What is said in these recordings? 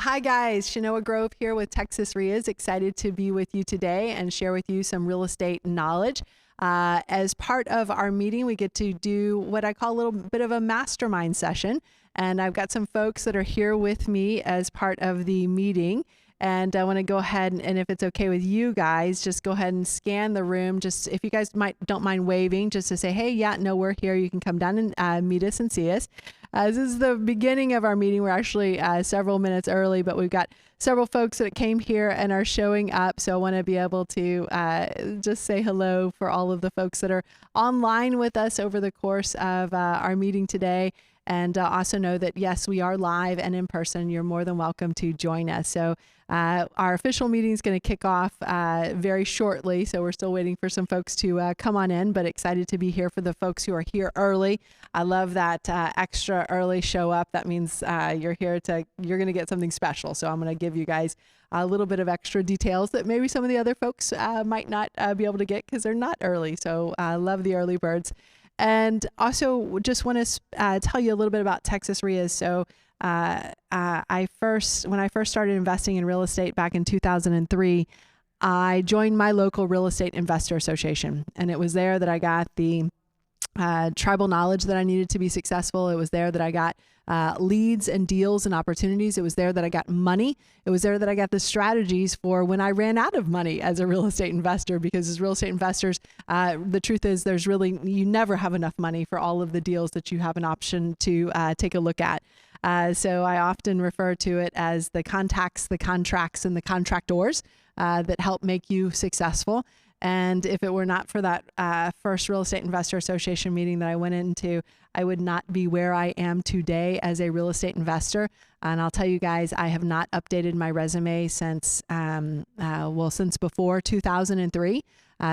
Hi guys, Shenoah Grove here with Texas REIAs. Excited to be with you today and share with you some real estate knowledge. As part of our meeting, we get to do what I call a little bit of a mastermind session. And I've got some folks that are here with me as part of the meeting. And I want to go ahead and if it's okay with you guys, just go ahead and scan the room. Just if you guys don't mind waving, just to say, hey, yeah, no, we're here. You can come down and meet us and see us. This is the beginning of our meeting. We're actually several minutes early, but we've got several folks that came here and are showing up. So I want to be able to just say hello for all of the folks that are online with us over the course of our meeting today. And also know that, yes, we are live and in person. You're more than welcome to join us. So our official meeting is going to kick off very shortly. So we're still waiting for some folks to come on in, but excited to be here for the folks who are here early. I love that extra early show up. That means you're going to get something special. So I'm going to give you guys a little bit of extra details that maybe some of the other folks might not be able to get because they're not early. So I love the early birds. And also just want to tell you a little bit about Texas REIAs. So when I first started investing in real estate back in 2003, I joined my local real estate investor association. And it was there that I got the tribal knowledge that I needed to be successful. It was there that I got leads and deals and opportunities. It was there that I got money. It was there that I got the strategies for when I ran out of money as a real estate investor, because as real estate investors, the truth is you never have enough money for all of the deals that you have an option to take a look at. So I often refer to it as the contacts, the contracts, and the contractors that help make you successful. And if it were not for that first Real Estate Investor Association meeting that I went into, I would not be where I am today as a real estate investor. And I'll tell you guys, I have not updated my resume since before 2003.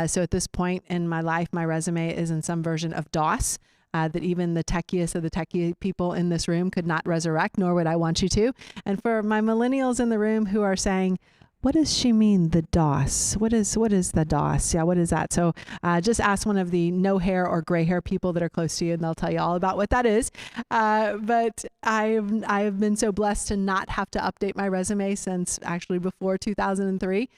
So at this point in my life, my resume is in some version of DOS. That even the techiest of the techie people in this room could not resurrect, nor would I want you to. And for my millennials in the room who are saying, what does she mean, the DOS? What is the DOS? Yeah, what is that? So just ask one of the no hair or gray hair people that are close to you, and they'll tell you all about what that is. But I've been so blessed to not have to update my resume since actually before 2003.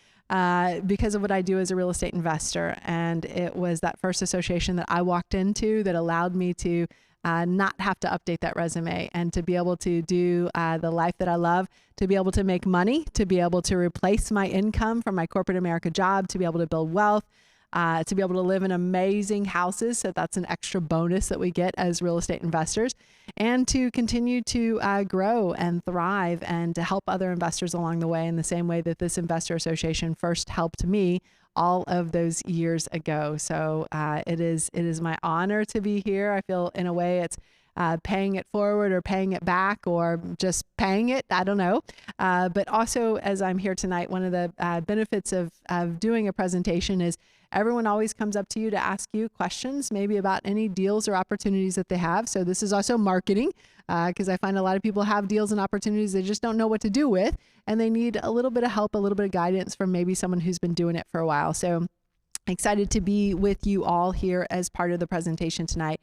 Because of what I do as a real estate investor. And it was that first association that I walked into that allowed me to not have to update that resume and to be able to do the life that I love, to be able to make money, to be able to replace my income from my corporate America job, to be able to build wealth, to be able to live in amazing houses. So that's an extra bonus that we get as real estate investors, and to continue to grow and thrive and to help other investors along the way in the same way that this investor association first helped me all of those years ago. So it is my honor to be here. I feel in a way it's paying it forward or paying it back or just paying it. I don't know. But also, as I'm here tonight, one of the benefits of doing a presentation is everyone always comes up to you to ask you questions, maybe about any deals or opportunities that they have. So this is also marketing, because I find a lot of people have deals and opportunities they just don't know what to do with, and they need a little bit of help, a little bit of guidance from maybe someone who's been doing it for a while. So excited to be with you all here as part of the presentation tonight.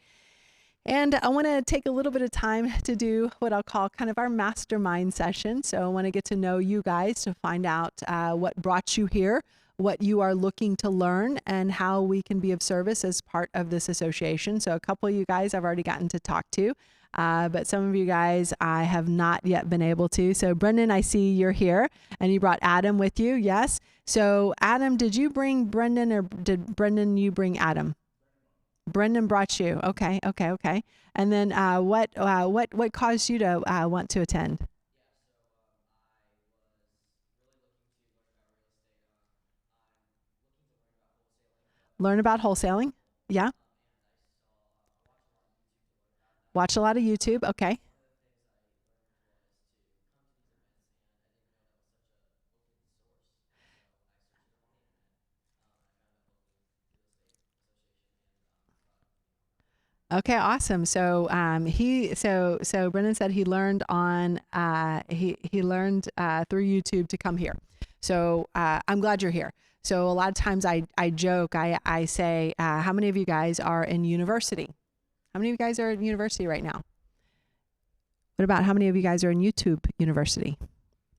And I want to take a little bit of time to do what I'll call kind of our mastermind session. So I want to get to know you guys to find out what brought you here, what you are looking to learn, and how we can be of service as part of this association. So a couple of you guys I've already gotten to talk to, but some of you guys I have not yet been able to. So Brendan, I see you're here, and you brought Adam with you. Yes. So Adam, did you bring Brendan, or did Brendan you bring Adam? Brendan brought you. Okay. And then what caused you to want to attend? Learn about wholesaling. Yeah. Watch a lot of YouTube. Okay. Okay, awesome. So so Brendan said he learned on he learned through YouTube to come here. So I'm glad you're here. So a lot of times I joke, I say, how many of you guys are in university? How many of you guys are in university right now? What about how many of you guys are in YouTube University?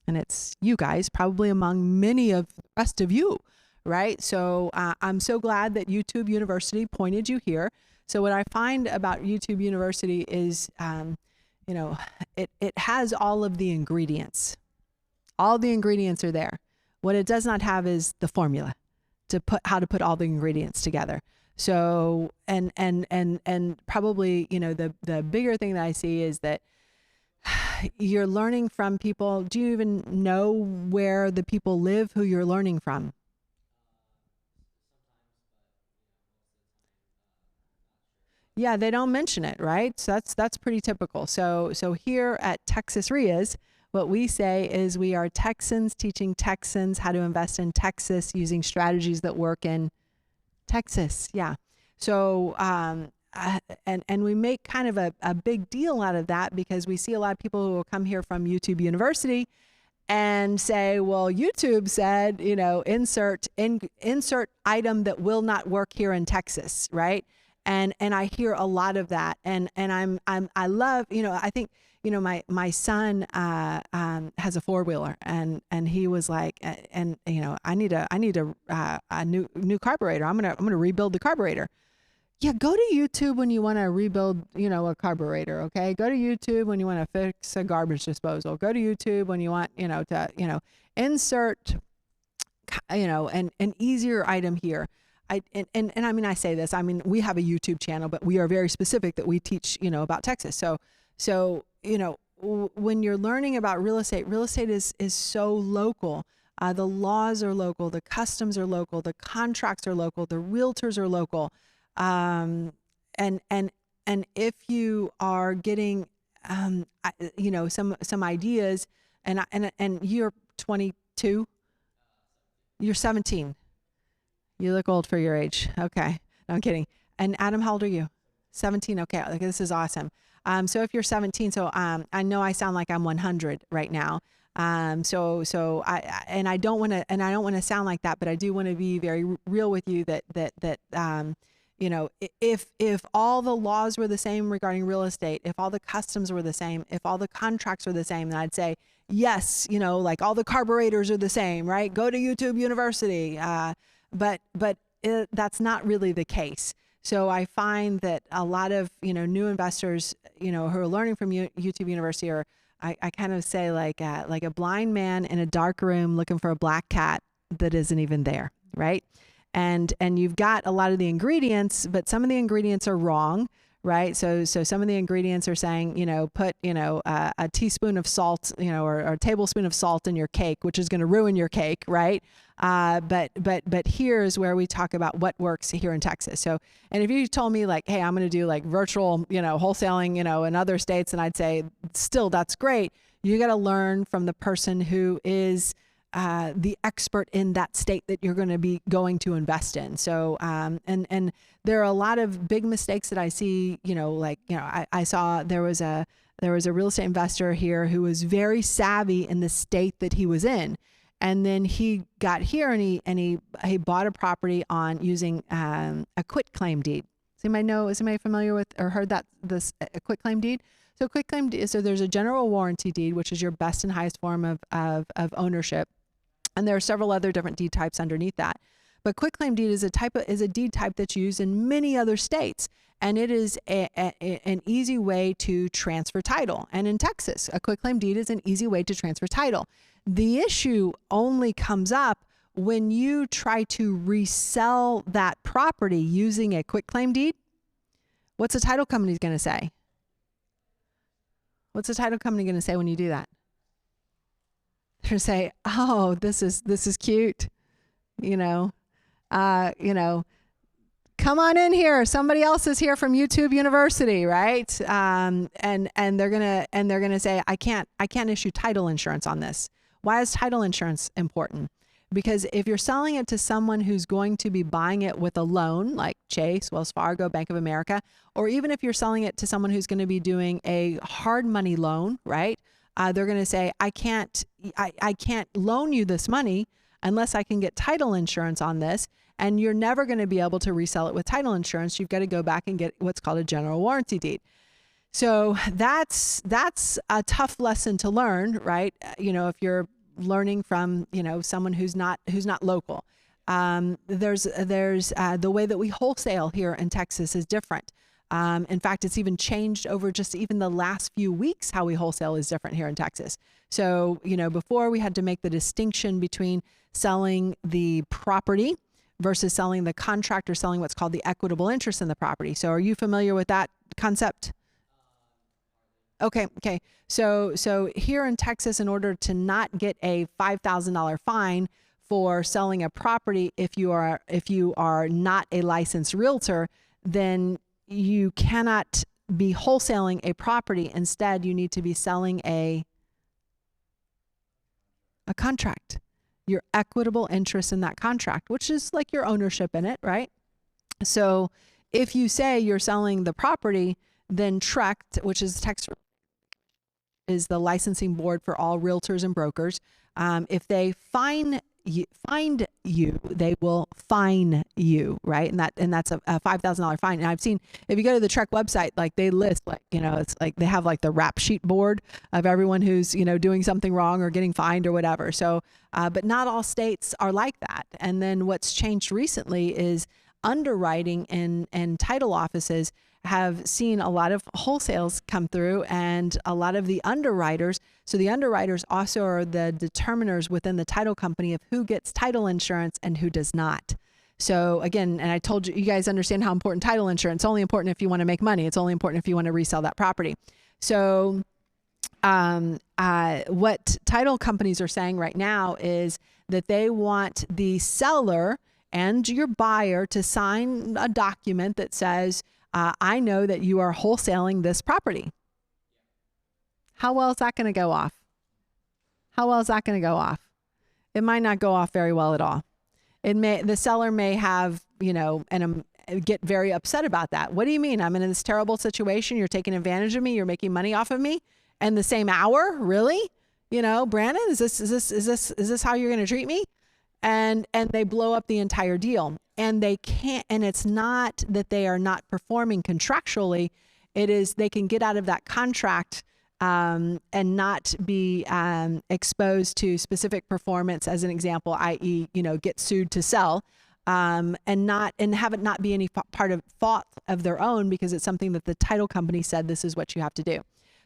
And it's you guys, probably among many of the rest of you, right? So I'm so glad that YouTube University pointed you here. So what I find about YouTube University is, it has all of the ingredients. All the ingredients are there. What it does not have is the formula to put how to put all the ingredients together. So and probably, the bigger thing that I see is that you're learning from people. Do you even know where the people live who you're learning from? Yeah, they don't mention it, right? So that's pretty typical. So here at Texas REIAs, what we say is we are Texans teaching Texans how to invest in Texas using strategies that work in Texas. Yeah. So and we make kind of a big deal out of that because we see a lot of people who will come here from YouTube University and say, well, YouTube said, insert item that will not work here in Texas, right? And I hear a lot of that, and I love, I think, my son has a 4-wheeler, and he was like, I need a new carburetor. I'm gonna rebuild the carburetor. Yeah, go to YouTube when you want to rebuild, a carburetor. Okay, go to YouTube when you want to fix a garbage disposal. Go to YouTube when you want, insert, an easier item here. I mean, I say this, we have a YouTube channel, but we are very specific that we teach, about Texas. So, when you're learning about real estate is so local. The laws are local, the customs are local, the contracts are local, the realtors are local. And if you are getting, some ideas, and you're 22, you're 17. You look old for your age. Okay. No, I'm kidding. And Adam, how old are you? 17. Okay. This is awesome. So if you're 17, I know I sound like I'm 100 right now. I don't want to sound like that, but I do want to be very real with you that if all the laws were the same regarding real estate, if all the customs were the same, if all the contracts were the same, then I'd say, yes, like all the carburetors are the same, right? Go to YouTube University. But that's not really the case. So I find that a lot of, new investors, who are learning from YouTube University are, I kind of say like a blind man in a dark room looking for a black cat that isn't even there, right? And you've got a lot of the ingredients, but some of the ingredients are wrong, right? So some of the ingredients are saying, put, a teaspoon of salt, or a tablespoon of salt in your cake, which is going to ruin your cake, right? But here's where we talk about what works here in Texas. So, and if you told me like, hey, I'm going to do like virtual, wholesaling, in other states, and I'd say still that's great. You got to learn from the person who is the expert in that state that you're going to be going to invest in. So, and there are a lot of big mistakes that I see, I saw there was a real estate investor here who was very savvy in the state that he was in. And then he got here and he bought a property on using a quitclaim deed. Is anybody familiar with or heard that a quitclaim deed? So quitclaim deed, so there's a general warranty deed, which is your best and highest form of ownership. And there are several other different deed types underneath that. But quitclaim deed is a deed type that's used in many other states. And it is an easy way to transfer title. And in Texas, a quitclaim deed is an easy way to transfer title. The issue only comes up when you try to resell that property using a quitclaim deed. What's the title company going to say? What's the title company going to say when you do that? They're going to say, "Oh, this is cute, come on in here. Somebody else is here from YouTube University, right?" And they're gonna say, I can't issue title insurance on this. Why is title insurance important? Because if you're selling it to someone who's going to be buying it with a loan, like Chase, Wells Fargo, Bank of America, or even if you're selling it to someone who's going to be doing a hard money loan, right? They're going to say, I can't loan you this money unless I can get title insurance on this. And you're never going to be able to resell it with title insurance. You've got to go back and get what's called a general warranty deed. So that's a tough lesson to learn, right? If you're learning from, someone who's not local. There's the way that we wholesale here in Texas is different. In fact, it's even changed over just even the last few weeks. How we wholesale is different here in Texas. So, before we had to make the distinction between selling the property versus selling the contract or selling what's called the equitable interest in the property. So are you familiar with that concept? Okay. So here in Texas, in order to not get a $5,000 fine for selling a property, if you are not a licensed realtor, then you cannot be wholesaling a property. Instead, you need to be selling a contract, your equitable interest in that contract, which is like your ownership in it, right? So if you say you're selling the property, then TREC, which is is the licensing board for all realtors and brokers. If they find you, they will fine you, right? And that's a $5,000 fine. And I've seen, if you go to the TREC website, like they list, like, it's like they have like the rap sheet board of everyone who's, doing something wrong or getting fined or whatever. So, but not all states are like that. And then what's changed recently is underwriting and title offices have seen a lot of wholesales come through, and a lot of the underwriters. So the underwriters also are the determiners within the title company of who gets title insurance and who does not. So again, and I told you, you guys understand how important title insurance. It's only important if you want to make money. It's only important if you want to resell that property. So what title companies are saying right now is that they want the seller and your buyer to sign a document that says, I know that you are wholesaling this property. How well is that going to go off? How well is that going to go off? It might not go off very well at all. The seller may have, and get very upset about that. What do you mean? I'm in this terrible situation. You're taking advantage of me. You're making money off of me. And the same hour, really? Brandon, is this how you're going to treat me? And they blow up the entire deal. And they can't, and it's not that they are not performing contractually. It is they can get out of that contract and not be exposed to specific performance, as an example, i.e., get sued to sell, and have it not be any part of fault of their own, because it's something that the title company said this is what you have to do.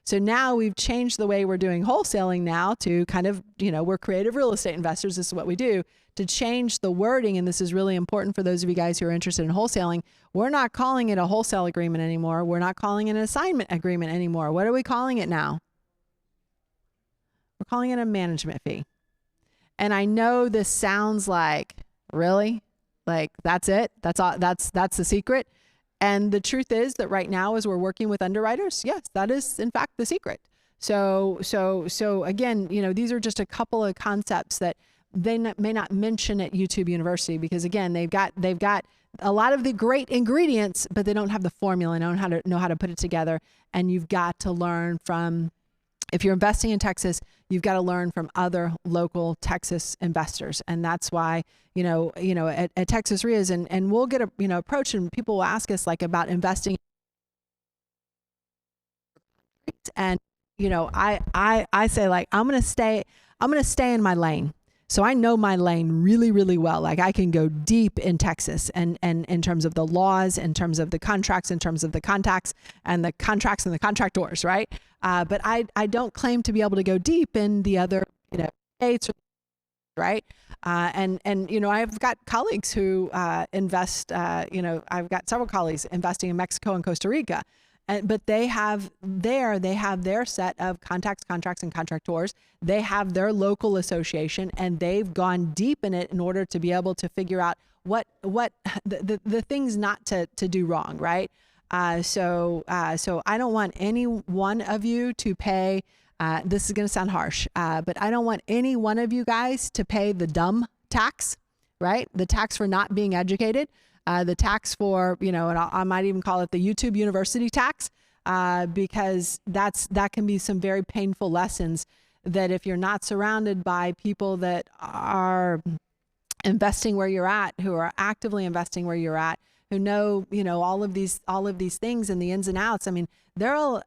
So now we've changed the way we're doing wholesaling now to kind of, we're creative real estate investors. This is what we do, to change the wording. And this is really important for those of you guys who are interested in wholesaling. We're not calling it a wholesale agreement anymore. We're not calling it an assignment agreement anymore. What are we calling it now? We're calling it a management fee. And I know this sounds like, really? Like, that's it? That's all? That's the secret? And the truth is that right now, as we're working with underwriters, yes, that is in fact the secret. So again, these are just a couple of concepts that they may not mention at YouTube University, because again, they've got a lot of the great ingredients, but they don't have the formula, know how to put it together. And you've got to learn from, if you're investing in Texas, you've got to learn from other local Texas investors. And that's why, at Texas REIAs, and we'll get approached, and people will ask us like about investing. And, I say, like, I'm going to stay in my lane. So I know my lane really, really well. Like, I can go deep in Texas and in terms of the laws, in terms of the contracts, in terms of the contacts and the contracts and the contractors, right? But I don't claim to be able to go deep in the other, states, right? And I've got colleagues who invest, I've got several colleagues investing in Mexico and Costa Rica. But they have their set of contacts, contracts, and contractors. They have their local association, and they've gone deep in it in order to be able to figure out what the things not to do wrong, right? So I don't want any one of you to pay. This is going to sound harsh, but I don't want any one of you guys to pay the dumb tax, right? The tax for not being educated. The tax for, and I might even call it the YouTube University tax, because that can be some very painful lessons that if you're not surrounded by people that are investing where you're at, who are actively investing where you're at, who know, all of these things and the ins and outs. I mean, there are,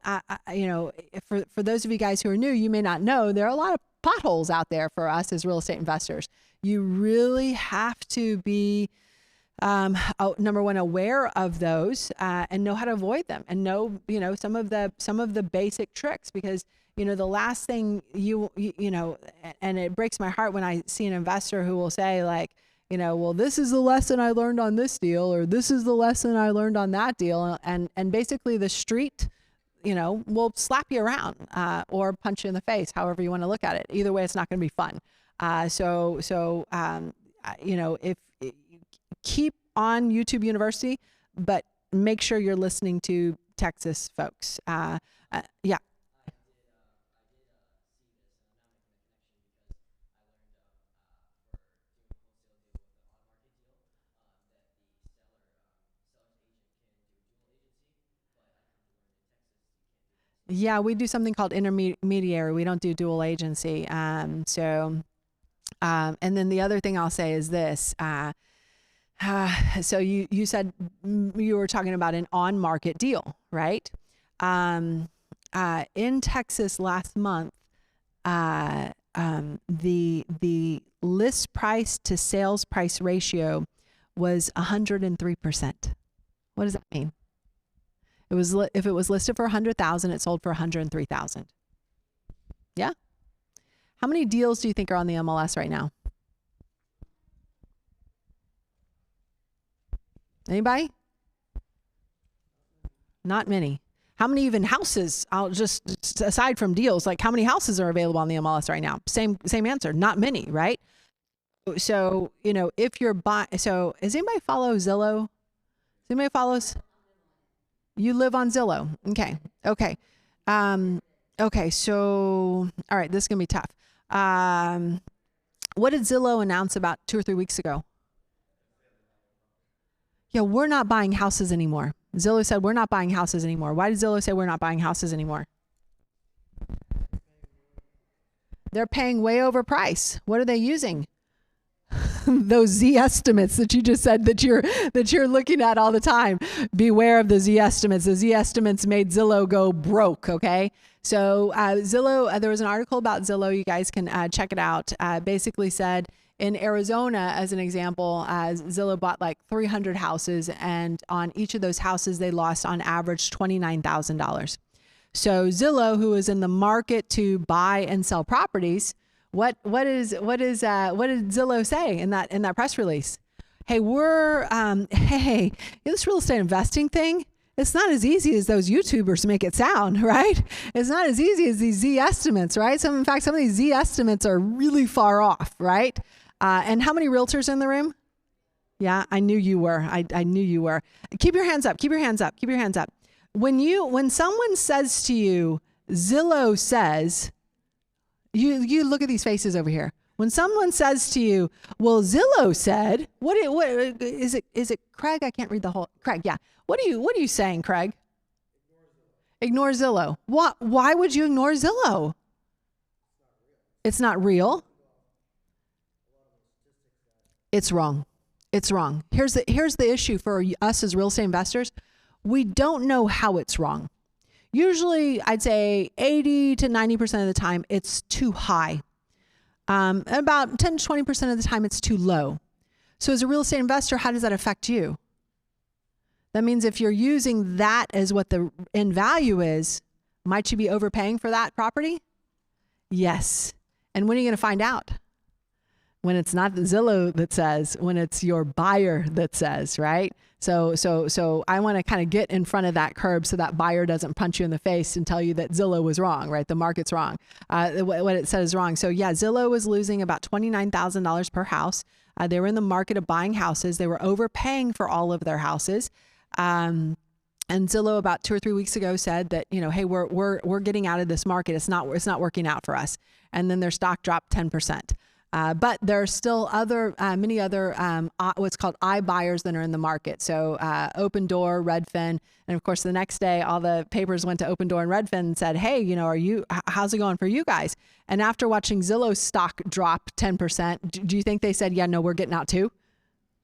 for those of you guys who are new, you may not know, there are a lot of potholes out there for us as real estate investors. You really have to be number one, aware of those and know how to avoid them, and know, some of the basic tricks, because the last thing you know, and it breaks my heart when I see an investor who will say, like, well, this is the lesson I learned on this deal, or this is the lesson I learned on that deal. And basically the street, will slap you around, or punch you in the face, however you want to look at it. Either way, it's not going to be fun. If keep on YouTube University, but make sure you're listening to Texas folks. Yeah. Yeah, we do something called intermediary. We don't do dual agency. And then the other thing I'll say is this. So you said you were talking about an on-market deal, right? In Texas last month, the list price to sales price ratio was 103%. What does that mean? If it was listed for 100,000, it sold for 103,000. Yeah. How many deals do you think are on the MLS right now? Anybody? Not many. How many even houses? I'll just, aside from deals, like how many houses are available on the MLS right now? Same answer. Not many, right? So, if you're so does anybody follow Zillow? Does anybody follows? You live on Zillow. Okay. Okay. So, all right, this is going to be tough. What did Zillow announce about 2 or 3 weeks ago? Yeah, we're not buying houses anymore. Zillow said we're not buying houses anymore. Why did Zillow say we're not buying houses anymore? They're paying way over price. What are they using? Those Z estimates that you just said that you're looking at all the time. Beware of the Z estimates. The Z estimates made Zillow go broke. Okay. So Zillow, there was an article about Zillow. You guys can check it out. Basically said in Arizona, as an example, Zillow bought like 300 houses, and on each of those houses, they lost on average $29,000. So Zillow, who is in the market to buy and sell properties, what did Zillow say in that press release? Hey, this real estate investing thing, it's not as easy as those YouTubers make it sound, right? It's not as easy as these Z estimates, right? In fact, some of these Z estimates are really far off, right? And how many realtors in the room? Yeah, I knew you were. I knew you were. Keep your hands up. Keep your hands up. Keep your hands up. When someone says to you, Zillow says, you look at these faces over here. When someone says to you, well, Zillow said, what is it Craig? I can't read the whole, Craig, yeah. What are you saying, Craig? Ignore Zillow. Why would you ignore Zillow? It's not real. It's wrong. It's wrong. Here's the issue for us as real estate investors. We don't know how it's wrong. Usually, I'd say 80 to 90% of the time, it's too high. About 10 to 20% of the time, it's too low. So as a real estate investor, how does that affect you? That means if you're using that as what the end value is, might you be overpaying for that property? Yes. And when are you going to find out? When it's not Zillow that says, when it's your buyer that says, right? So I want to kind of get in front of that curb so that buyer doesn't punch you in the face and tell you that Zillow was wrong, right? The market's wrong. What it said is wrong. So yeah, Zillow was losing about $29,000 per house. They were in the market of buying houses. They were overpaying for all of their houses. And Zillow about 2 or 3 weeks ago said that, hey, we're getting out of this market. It's not working out for us. And then their stock dropped 10%. But there are still many other what's called iBuyers that are in the market. So Open Door, Redfin, and of course the next day all the papers went to Open Door and Redfin and said, hey, how's it going for you guys? And after watching Zillow's stock drop 10%, do you think they said, yeah, no, we're getting out too?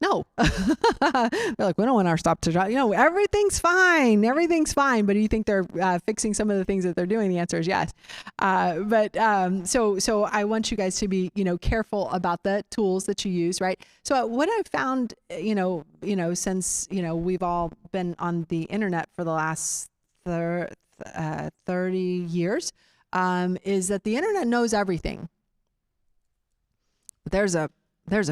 No. They're like, we don't want our stop to drop. Everything's fine. Everything's fine. But do you think they're fixing some of the things that they're doing? The answer is yes. So I want you guys to be, careful about the tools that you use, right? So what I've found, since, we've all been on the internet for the last 30 years, is that the internet knows everything. But there's a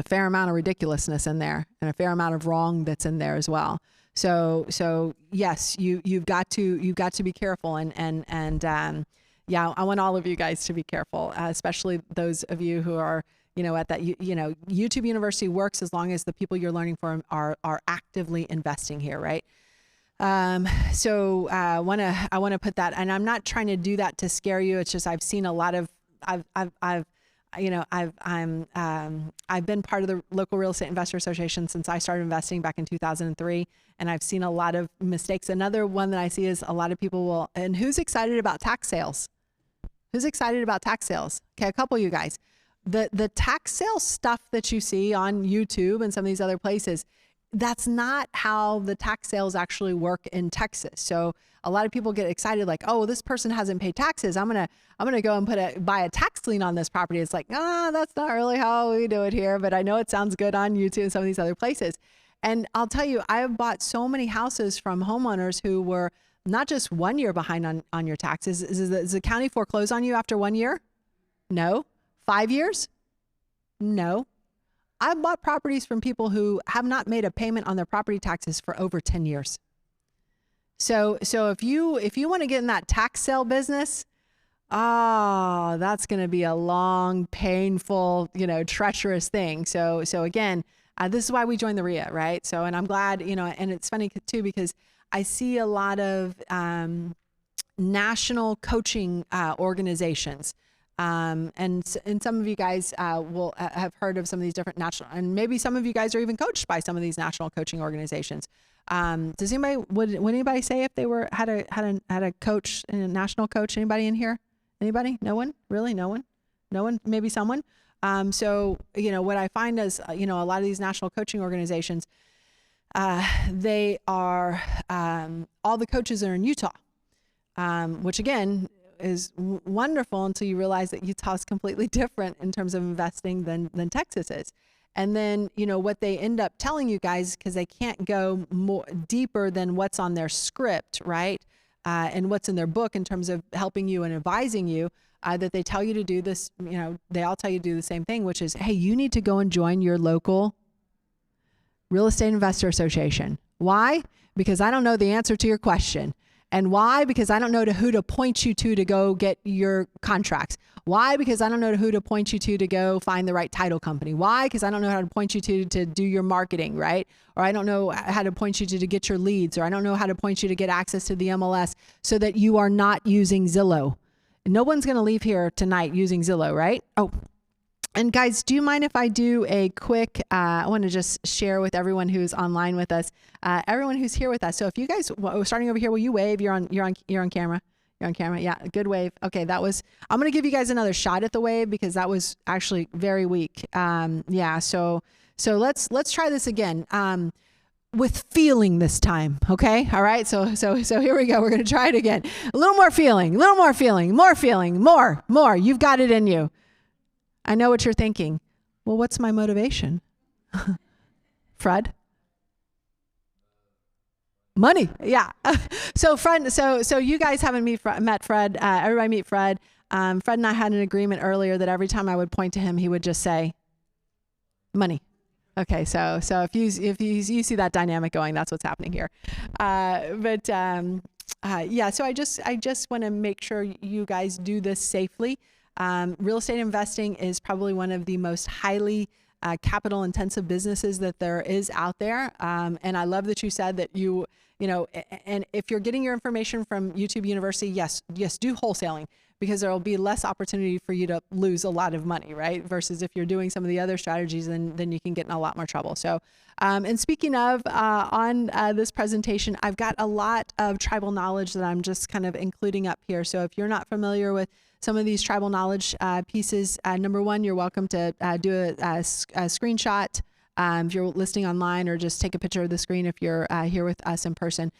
fair amount of ridiculousness in there and a fair amount of wrong that's in there as well. So yes, you've got to be careful and I want all of you guys to be careful, especially those of you who are, at that, YouTube University works as long as the people you're learning from are actively investing here, right? So I want to put that, and I'm not trying to do that to scare you. It's just, I've seen a lot of, I've been part of the local real estate investor association since I started investing back in 2003. And I've seen a lot of mistakes. Another one that I see is a lot of people and who's excited about tax sales? Who's excited about tax sales? Okay. A couple of you guys, the tax sales stuff that you see on YouTube and some of these other places, that's not how the tax sales actually work in Texas. So a lot of people get excited like, oh, this person hasn't paid taxes. I'm going to go and buy a tax lien on this property. It's like, that's not really how we do it here, but I know it sounds good on YouTube and some of these other places. And I'll tell you, I have bought so many houses from homeowners who were not just 1 year behind on your taxes. Is the county foreclose on you after 1 year? No. 5 years? No. I've bought properties from people who have not made a payment on their property taxes for over 10 years. So if you want to get in that tax sale business, that's going to be a long, painful, treacherous thing. So again, this is why we joined the REIA, right? So, and I'm glad, and it's funny too, because I see a lot of national coaching organizations. And some of you guys will have heard of some of these different national, and maybe some of you guys are even coached by some of these national coaching organizations. Does anybody, would anybody say if they had a coach, a national coach? Anybody in here? Anybody? No one? Really? No one? No one? Maybe someone? So, what I find is, a lot of these national coaching organizations, they are, all the coaches are in Utah, which again, is wonderful until you realize that Utah is completely different in terms of investing than Texas is. And then, what they end up telling you guys, because they can't go more deeper than what's on their script, right? And what's in their book in terms of helping you and advising you, that they tell you to do this, they all tell you to do the same thing, which is, hey, you need to go and join your local real estate investor association. Why? Because I don't know the answer to your question. And why? Because I don't know who to point you to go get your contracts. Why? Because I don't know who to point you to go find the right title company. Why? Because I don't know how to point you to do your marketing, right? Or I don't know how to point you to get your leads, or I don't know how to point you to get access to the MLS so that you are not using Zillow. No one's going to leave here tonight using Zillow, right? Oh, and guys, do you mind if I do a quick, I want to just share with everyone who's online with us, everyone who's here with us. So if you guys, starting over here, will you wave? You're on camera. You're on camera. Yeah. Good wave. Okay. I'm going to give you guys another shot at the wave because that was actually very weak. Yeah. So let's try this again. With feeling this time. Okay. All right. So here we go. We're going to try it again. A little more feeling, more feeling, more. You've got it in you. I know what you're thinking. Well, what's my motivation? Fred? Money. Yeah. So you guys haven't met Fred. Everybody meet Fred. Fred and I had an agreement earlier that every time I would point to him, he would just say, money. Okay. So if you see that dynamic going, that's what's happening here. Yeah. So I just want to make sure you guys do this safely. Real estate investing is probably one of the most highly capital intensive businesses that there is out there. And I love that you said that and if you're getting your information from YouTube University, yes, do wholesaling, because there will be less opportunity for you to lose a lot of money, right? Versus if you're doing some of the other strategies, then you can get in a lot more trouble. So, and speaking of, on this presentation, I've got a lot of tribal knowledge that I'm just kind of including up here. So if you're not familiar with some of these tribal knowledge pieces, number one, you're welcome to do a screenshot if you're listening online, or just take a picture of the screen if you're here with us in person.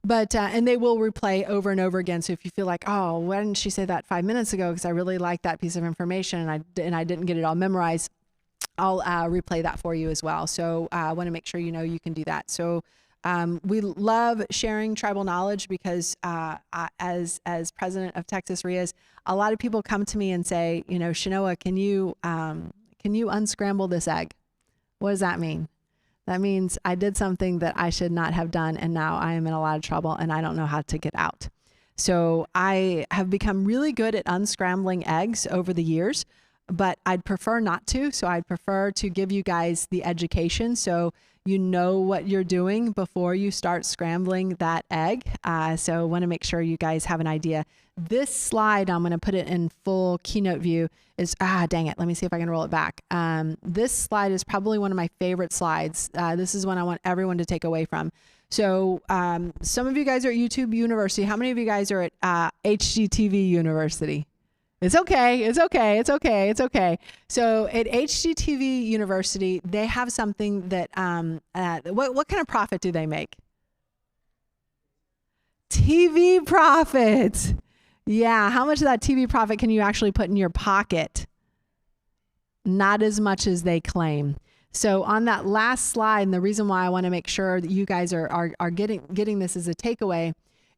But, and they will replay over and over again. So if you feel like, oh, why didn't she say that 5 minutes ago? Because I really like that piece of information and I didn't get it all memorized, I'll replay that for you as well. So I want to make sure you know you can do that. So we love sharing tribal knowledge because as president of Texas REIAs, a lot of people come to me and say, you know, Shenoah, can you unscramble this egg? What does that mean? That means I did something that I should not have done, and now I am in a lot of trouble and I don't know how to get out. So I have become really good at unscrambling eggs over the years, but I'd prefer not to. So I'd prefer to give you guys the education so you know what you're doing before you start scrambling that egg. So I want to make sure you guys have an idea. This slide, I'm going to put it in full keynote view, is, dang it, let me see if I can roll it back. This slide is probably one of my favorite slides. This is one I want everyone to take away from. So some of you guys are at YouTube University. How many of you guys are at HGTV University? It's okay. It's okay. It's okay. It's okay. So at HGTV University, they have something that, what kind of profit do they make? TV profit. Yeah. How much of that TV profit can you actually put in your pocket? Not as much as they claim. So on that last slide, and the reason why I want to make sure that you guys are getting this as a takeaway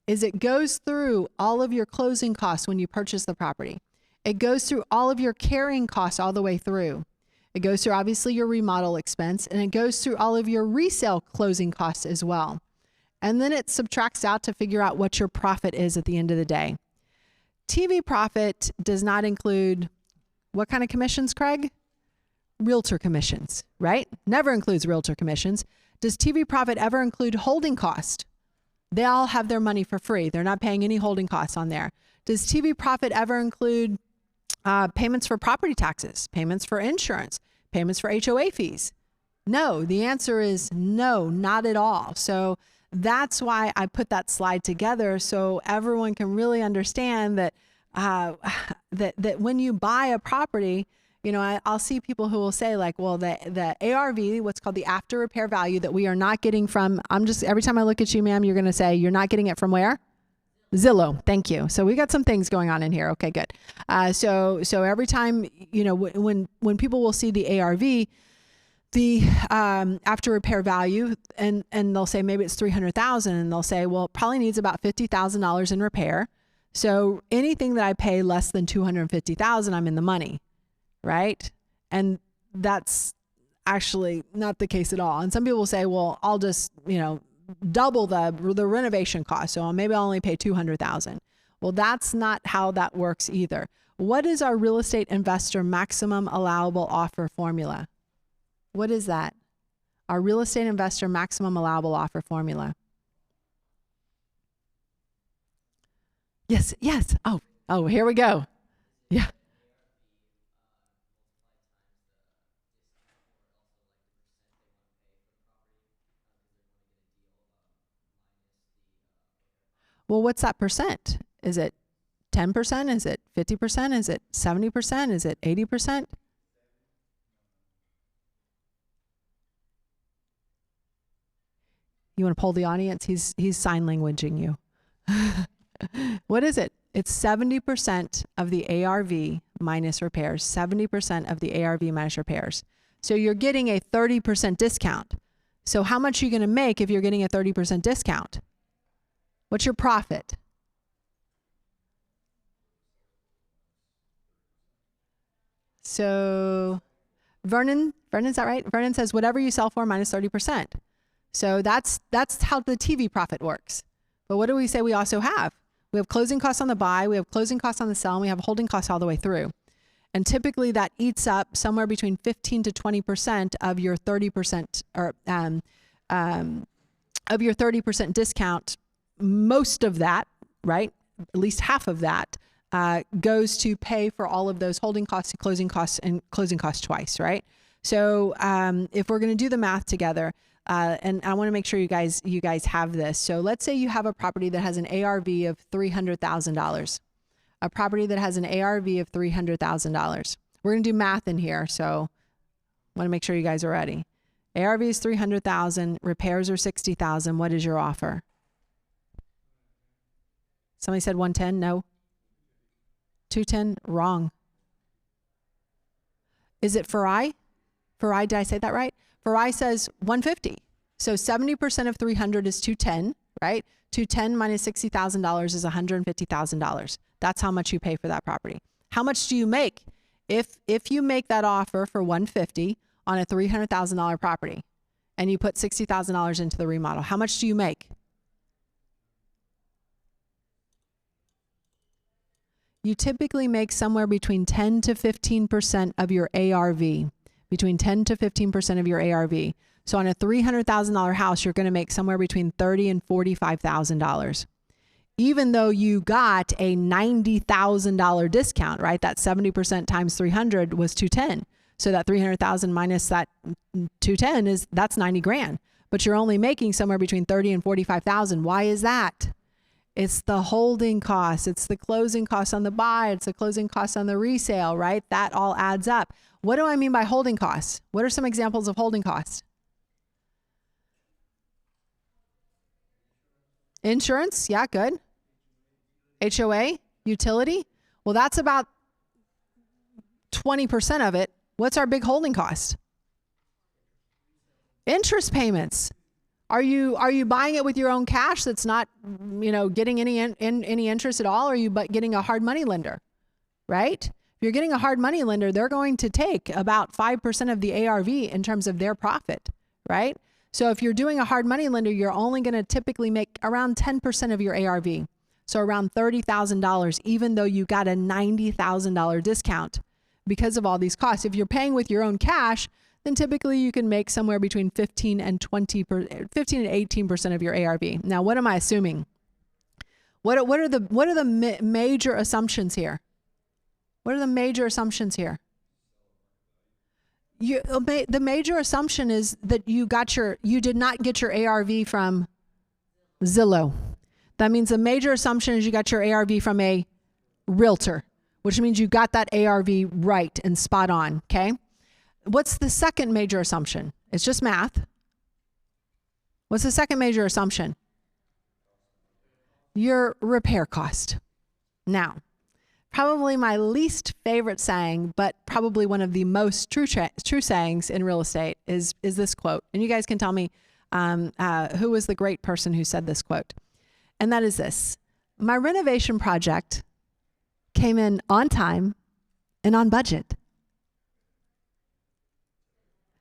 is it goes through all of your closing costs when you purchase the property. It goes through all of your carrying costs all the way through. It goes through obviously your remodel expense, and it goes through all of your resale closing costs as well. And then it subtracts out to figure out what your profit is at the end of the day. TV profit does not include what kind of commissions, Craig? Realtor commissions, right? Never includes realtor commissions. Does TV profit ever include holding cost? They all have their money for free. They're not paying any holding costs on there. Does TV profit ever include payments for property taxes, payments for insurance, payments for HOA fees? No, the answer is no, not at all. So that's why I put that slide together so everyone can really understand that that when you buy a property, you know, I'll see people who will say like, well, the ARV, what's called the after repair value that we are not getting from, every time I look at you, ma'am, you're going to say you're not getting it from where? Zillow. Thank you. So we got some things going on in here. Okay, good. So every time, you know, when people will see the ARV, the after repair value, and they'll say maybe it's 300,000, and they'll say, well, it probably needs about $50,000 in repair. So anything that I pay less than 250,000, I'm in the money, right? And that's actually not the case at all. And some people will say, well, I'll just, you know, double the renovation cost. So maybe I'll only pay 200,000. Well, that's not how that works either. What is our real estate investor maximum allowable offer formula? What is that? Our real estate investor maximum allowable offer formula. Yes. Yes. Oh, here we go. Yeah. Well, what's that percent? Is it 10%? Is it 50%? Is it 70%? Is it 80%? You want to poll the audience? He's sign languaging you. What is it? It's 70% of the ARV minus repairs. 70% of the ARV minus repairs. So you're getting a 30% discount. So how much are you going to make if you're getting a 30% discount? What's your profit? So Vernon, is that right? Vernon says whatever you sell for minus 30%. So that's how the TV profit works. But what do we say we also have? We have closing costs on the buy, we have closing costs on the sell, and we have holding costs all the way through. And typically that eats up somewhere between 15 to 20% of your 30% or of your 30% discount. Most of that, right? At least half of that goes to pay for all of those holding costs, and closing costs twice, right? So if we're going to do the math together, and I want to make sure you guys have this. So let's say you have a property that has an ARV of $300,000. A property that has an ARV of $300,000. We're going to do math in here, so I want to make sure you guys are ready. ARV is 300,000. Repairs are 60,000. What is your offer? Somebody said 110. No. 210. Wrong. Is it REIA? REIA, did I say that right? REIA says 150. So 70% of 300 is 210, right? 210 minus $60,000 is $150,000. That's how much you pay for that property. How much do you make if you make that offer for 150 on a $300,000 property and you put $60,000 into the remodel? How much do you make? You typically make somewhere between 10 to 15% of your ARV. Between 10 to 15% of your ARV. So on a $300,000 house, you're going to make somewhere between $30,000 and $45,000. Even though you got a $90,000 discount, right? That 70% times 300 was 210. So that 300,000 minus that 210 that's 90 grand. But you're only making somewhere between 30 and 45,000. Why is that? It's the holding costs. It's the closing costs on the buy. It's the closing costs on the resale, right? That all adds up. What do I mean by holding costs? What are some examples of holding costs? Insurance, yeah, good. HOA, utility. Well, that's about 20% of it. What's our big holding cost? Interest payments. Are you buying it with your own cash that's not, getting any interest at all? Or are you getting a hard money lender, right? If you're getting a hard money lender, they're going to take about 5% of the ARV in terms of their profit, right? So if you're doing a hard money lender, you're only going to typically make around 10% of your ARV. So around $30,000, even though you got a $90,000 discount because of all these costs. If you're paying with your own cash, then typically you can make somewhere between 15 and 18% of your ARV. Now, what am I assuming? What are the major assumptions here? What are the major assumptions here? The major assumption is that you did not get your ARV from Zillow. That means the major assumption is you got your ARV from a realtor, which means you got that ARV right and spot on, okay? What's the second major assumption? It's just math. What's the second major assumption? Your repair cost. Now, probably my least favorite saying, but probably one of the most true sayings in real estate is this quote. And you guys can tell me who was the great person who said this quote. And that is this: my renovation project came in on time and on budget.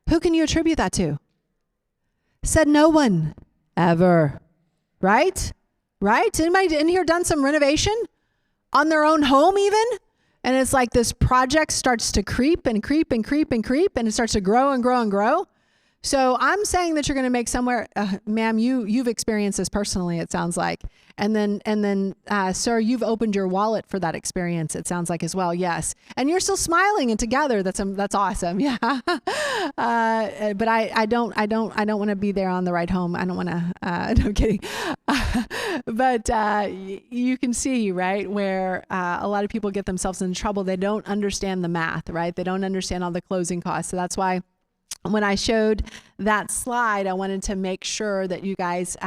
Who can you attribute that to? Said no one ever, right? Right? Anybody in here done some renovation on their own home even? And it's like this project starts to creep and creep and creep and creep, and it starts to grow and grow and grow. So I'm saying that you're going to make somewhere, ma'am, you've experienced this personally, it sounds like. And then, sir, you've opened your wallet for that experience, it sounds like as well. Yes. And you're still smiling and together. That's awesome. Yeah. But I don't want to be there on the ride home. I don't want to, no, I'm kidding. But you can see, right, where a lot of people get themselves in trouble. They don't understand the math, right? They don't understand all the closing costs. So that's why when I showed that slide, I wanted to make sure that you guys,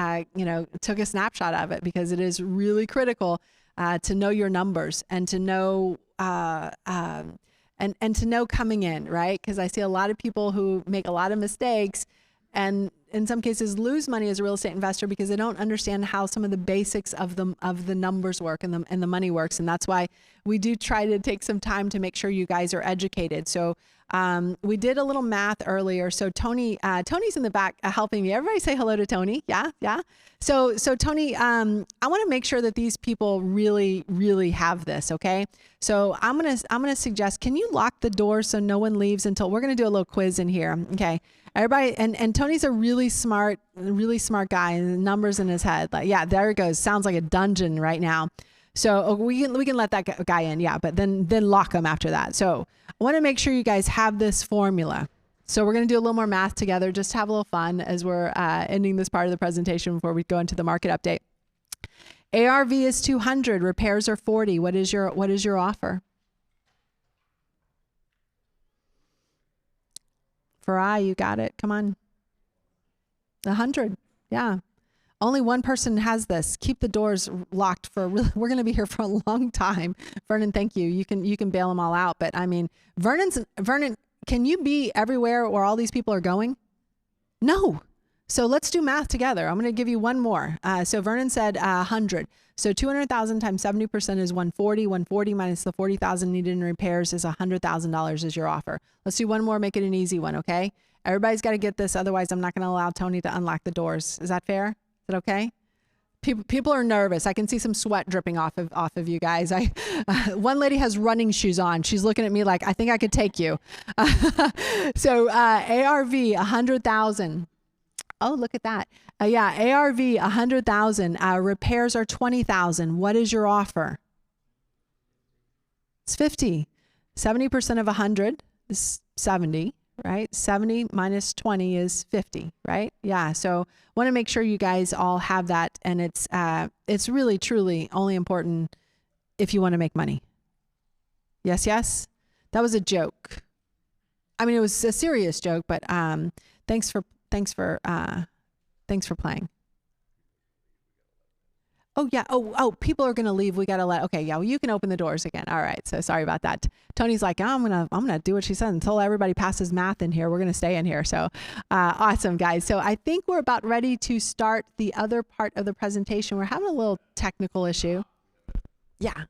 took a snapshot of it, because it is really critical to know your numbers and to know and to know coming in, right? Because I see a lot of people who make a lot of mistakes and in some cases lose money as a real estate investor because they don't understand how some of the basics of the numbers work and the money works. And that's why we do try to take some time to make sure you guys are educated. So we did a little math earlier. So Tony's in the back helping me. Everybody say hello to Tony. Yeah. Yeah. So Tony, I want to make sure that these people really, really have this. Okay. So I'm going to suggest, can you lock the door so no one leaves until we're going to do a little quiz in here. Okay. Everybody. And Tony's a really smart guy, and numbers in his head. Like, yeah, there it goes. Sounds like a dungeon right now. So we can let that guy in. Yeah. But then lock him after that. So I want to make sure you guys have this formula. So we're going to do a little more math together, just to have a little fun as we're ending this part of the presentation before we go into the market update. ARV is 200, repairs are 40. What is your offer? For you got it. Come on. 100. Yeah. Only one person has this. Keep the doors locked for we're going to be here for a long time. Vernon, thank you. You can bail them all out. But I mean, Vernon, can you be everywhere where all these people are going? No. So let's do math together. I'm going to give you one more. So Vernon said 100. So 200,000 times 70% is 140. 140 minus the 40,000 needed in repairs is $100,000 is your offer. Let's do one more. Make it an easy one. Okay. Everybody's got to get this. Otherwise, I'm not going to allow Tony to unlock the doors. Is that fair? Is that okay? People are nervous. I can see some sweat dripping off of you guys. One lady has running shoes on. She's looking at me like, I think I could take you. So ARV 100,000. Oh, look at that. ARV 100,000. Repairs are 20,000. What is your offer? It's 50. 70% of 100 is 70. Right? 70 minus 20 is 50, right? Yeah. So want to make sure you guys all have that. And it's really, truly only important if you want to make money. Yes. Yes. That was a joke. I mean, it was a serious joke, but, thanks for playing. Oh yeah. Oh, people are going to leave. We got to okay. Yeah. Well, you can open the doors again. All right. So sorry about that. Tony's like, I'm going to do what she said until everybody passes math in here. We're going to stay in here. So, awesome guys. So I think we're about ready to start the other part of the presentation. We're having a little technical issue. Yeah.